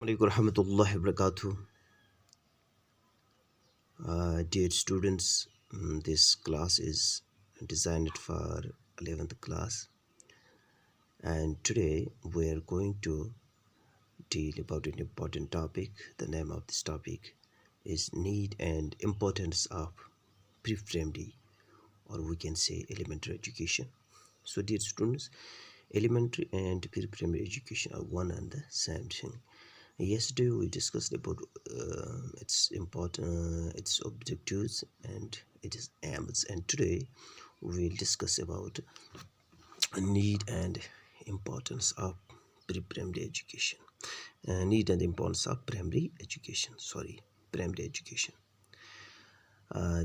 Alaikum warahmatullahi wabarakatuh. Dear students, this class is designed for 11th class, and today we are going to deal about an important topic. The name of this topic is need and importance of pre-primary, or we can say elementary education. So dear students, elementary and pre-primary education are one and the same thing. Yesterday we discussed about its objectives and its aims, and today we will discuss about need and importance of pre-primary education. Need and importance of primary education. Primary education.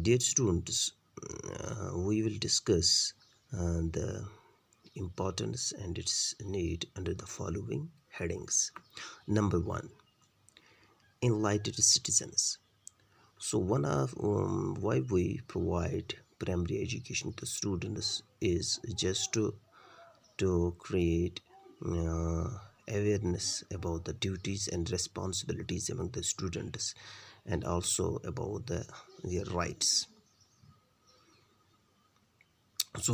Dear students, we will discuss the importance and its need under the following headings. Number one, enlightened citizens. So one of why we provide primary education to students is just to create awareness about the duties and responsibilities among the students, and also about their rights. So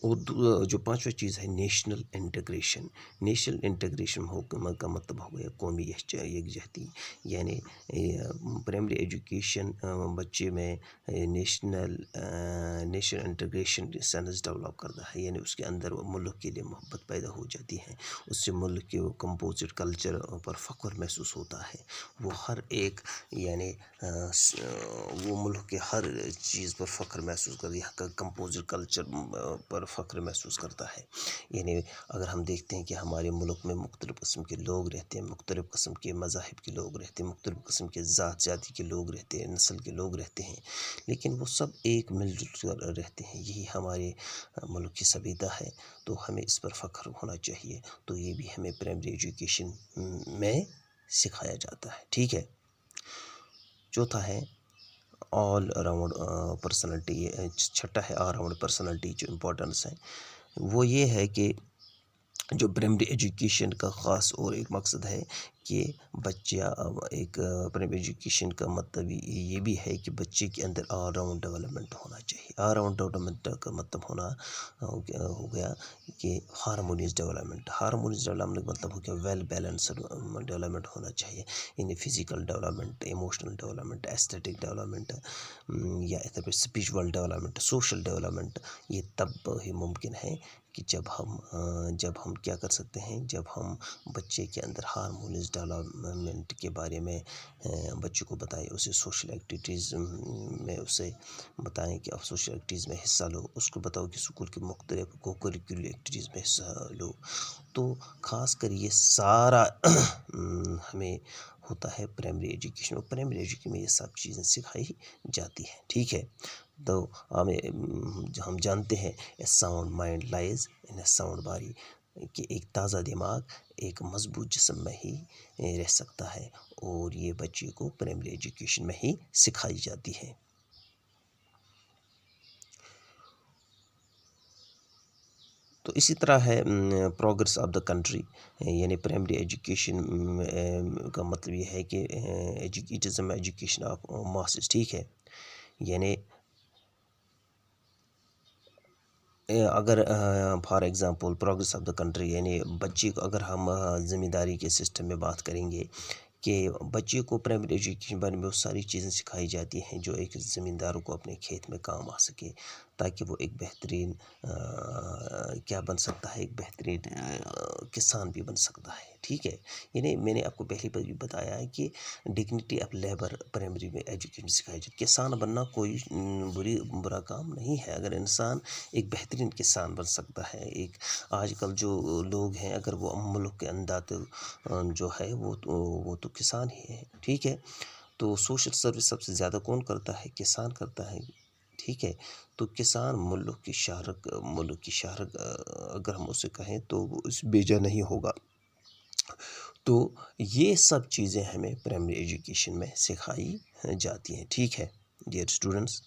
اور جو پانچواں چیز ہے national integration. National integration کا مطلب ہو گیا قومی یکجہتی. یعنی پرائمری ایجوکیشن بچے میں نیشنل انٹیگریشن سینس ڈیولپ کرتا ہے. یعنی اس کے اندر ملک کے لیے محبت پیدا ہو جاتی ہے. اس سے ملک کے کمپوزٹ کلچر پر فخر محسوس ہوتا ہے. وہ ہر ایک یعنی وہ ملک کے ہر چیز پر فخر محسوس کرتا ہے. یہاں کا کمپوزٹ کلچر پر فخر محسوس کرتا ہے. یعنی اگر ہم دیکھتے ہیں کہ ہمارے ملک میں مختلف قسم کے لوگ رہتے ہیں، مختلف قسم کے مذاہب کے لوگ رہتے ہیں، مختلف قسم کے ذاتی کے لوگ رہتے ہیں، نسل کے لوگ رہتے ہیں، لیکن وہ سب ایک مل جل کر رہتے ہیں. یہی ہمارے ملک کی سبیتا ہے. تو ہمیں اس پر فخر ہونا چاہیے. تو یہ بھی ہمیں پرائمری ایجوکیشن میں سکھایا جاتا ہے. ٹھیک ہے. چوتھا ہے آل اراؤنڈ پرسنالٹی. چھٹا ہے آل اراؤنڈ پرسنالٹی جو امپورٹنس ہے وہ یہ ہے کہ جو پرائمری ایجوکیشن کا خاص اور ایک مقصد ہے کہ بچہ ایک پرائمری ایجوکیشن کا مطلب یہ بھی ہے کہ بچے کے اندر آل راؤنڈ ڈیولپمنٹ ہونا چاہیے. آل راؤنڈ ڈیولپمنٹ کا مطلب ہو گیا کہ ہارمونیس ڈیولپمنٹ. ہارمونیس ڈیولپمنٹ کا مطلب ہو گیا ویل بیلنسڈ ڈیولپمنٹ ہونا چاہیے. یعنی physical development, emotional development, aesthetic development, یا ادھر پہ اسپریچول ڈیولپمنٹ، سوشل ڈیولپمنٹ. یہ تب ہی ممکن ہے کہ جب ہم کیا کر سکتے ہیں، جب ہم بچے کے اندر ہارمونیس ڈیولپمنٹ کے بارے میں بچے کو بتائیں، اسے سوشل ایکٹیویٹیز میں اسے بتائیں کہ آپ سوشل ایکٹیویٹیز میں حصہ لو. اس کو بتاؤ کہ اسکول کے مختلف کوکریکولر ایکٹیویٹیز میں حصہ لو. تو خاص کر یہ سارا ہمیں ہوتا ہے پرائمری ایجوکیشن. اور پرائمری ایجوکیشن میں یہ سب چیزیں سکھائی جاتی ہیں. ٹھیک ہے. تو ہم جانتے ہیں a sound mind لائز in a sound body, کہ ایک تازہ دماغ ایک مضبوط جسم میں ہی رہ سکتا ہے. اور یہ بچے کو پرائمری ایجوکیشن میں ہی سکھائی جاتی ہے. تو اسی طرح ہے پروگرس آف دا کنٹری. یعنی پرائمری ایجوکیشن کا مطلب یہ ہے کہ it is a education of masses. ٹھیک ہے. یعنی اگر for example progress of the country, یعنی بچے کو اگر ہم ذمہ داری کے سسٹم میں بات کریں گے کہ بچے کو پرائمری ایجوکیشن بارے میں وہ ساری چیزیں سکھائی جاتی ہیں جو ایک زمیندار کو اپنے کھیت میں کام آ سکے، تاکہ وہ ایک بہترین کیا بن سکتا ہے، ایک بہترین کسان بھی بن سکتا ہے. ٹھیک ہے. یعنی میں نے آپ کو پہلی بار بھی بتایا ہے کہ ڈگنیٹی آف لیبر پرائمری میں ایجوکیشن سکھائی جاتی. کسان بننا کوئی برا کام نہیں ہے. اگر انسان ایک بہترین کسان بن سکتا ہے، ایک آج کل جو لوگ ہیں اگر وہ ملک کے اندر جو ہے وہ تو کسان ہی ہے. ٹھیک ہے. تو سوشل سروس سب سے زیادہ کون کرتا ہے؟ کسان کرتا ہے. ٹھیک ہے. تو کسان ملک کی شہرک اگر ہم اسے کہیں تو وہ اس بیجا نہیں ہوگا. تو یہ سب چیزیں ہمیں پرائمری ایجوکیشن میں سکھائی جاتی ہیں. ٹھیک ہے ڈیئر اسٹوڈنٹس.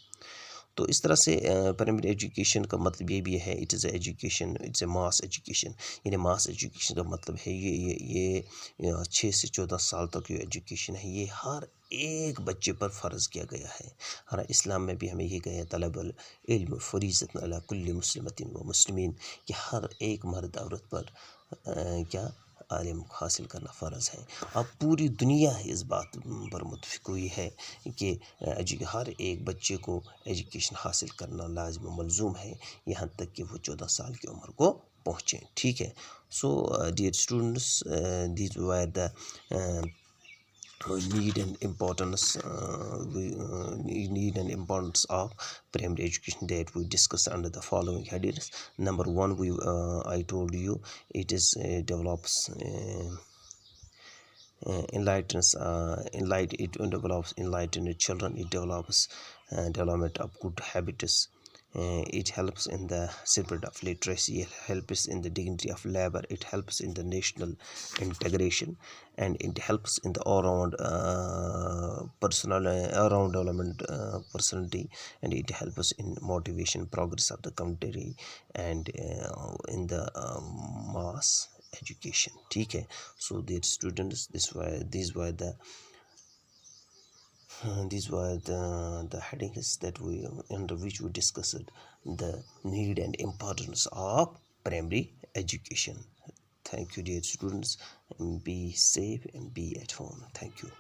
تو اس طرح سے پرائمری ایجوکیشن کا مطلب یہ بھی ہے it is a education, it's a mass education. یعنی ماس ایجوکیشن کا مطلب ہے یہ 6 سے 14 سال تک جو ایجوکیشن ہے یہ ہر ایک بچے پر فرض کیا گیا ہے. ہر اسلام میں بھی ہمیں یہ کہا ہے طلب العلم فریضۃ علی کل مسلمۃ و مسلمین، کہ ہر ایک مرد عورت پر کیا عالم حاصل کرنا فرض ہے. اب پوری دنیا اس بات پر متفق ہوئی ہے کہ ہر ایک بچے کو ایجوکیشن حاصل کرنا لازم و ملزوم ہے، یہاں تک کہ وہ 14 سال کی عمر کو پہنچیں. ٹھیک ہے. So dear students, these were the need and importance of primary education that we discuss under the following headings. Number one, I told you it is develops it develops enlightened children. It develops development of good habits. It helps in the spirit of literacy. It helps in the dignity of labor. It helps in the national integration, and it helps in the all-round all-round development personality, and it helps in motivation, progress of the country, and in the mass education. ٹھیک ہے. So dear students, these were the These were the headings that we under which we discussed the need and importance of primary education. Thank you, dear students. Be safe and be at home. Thank you.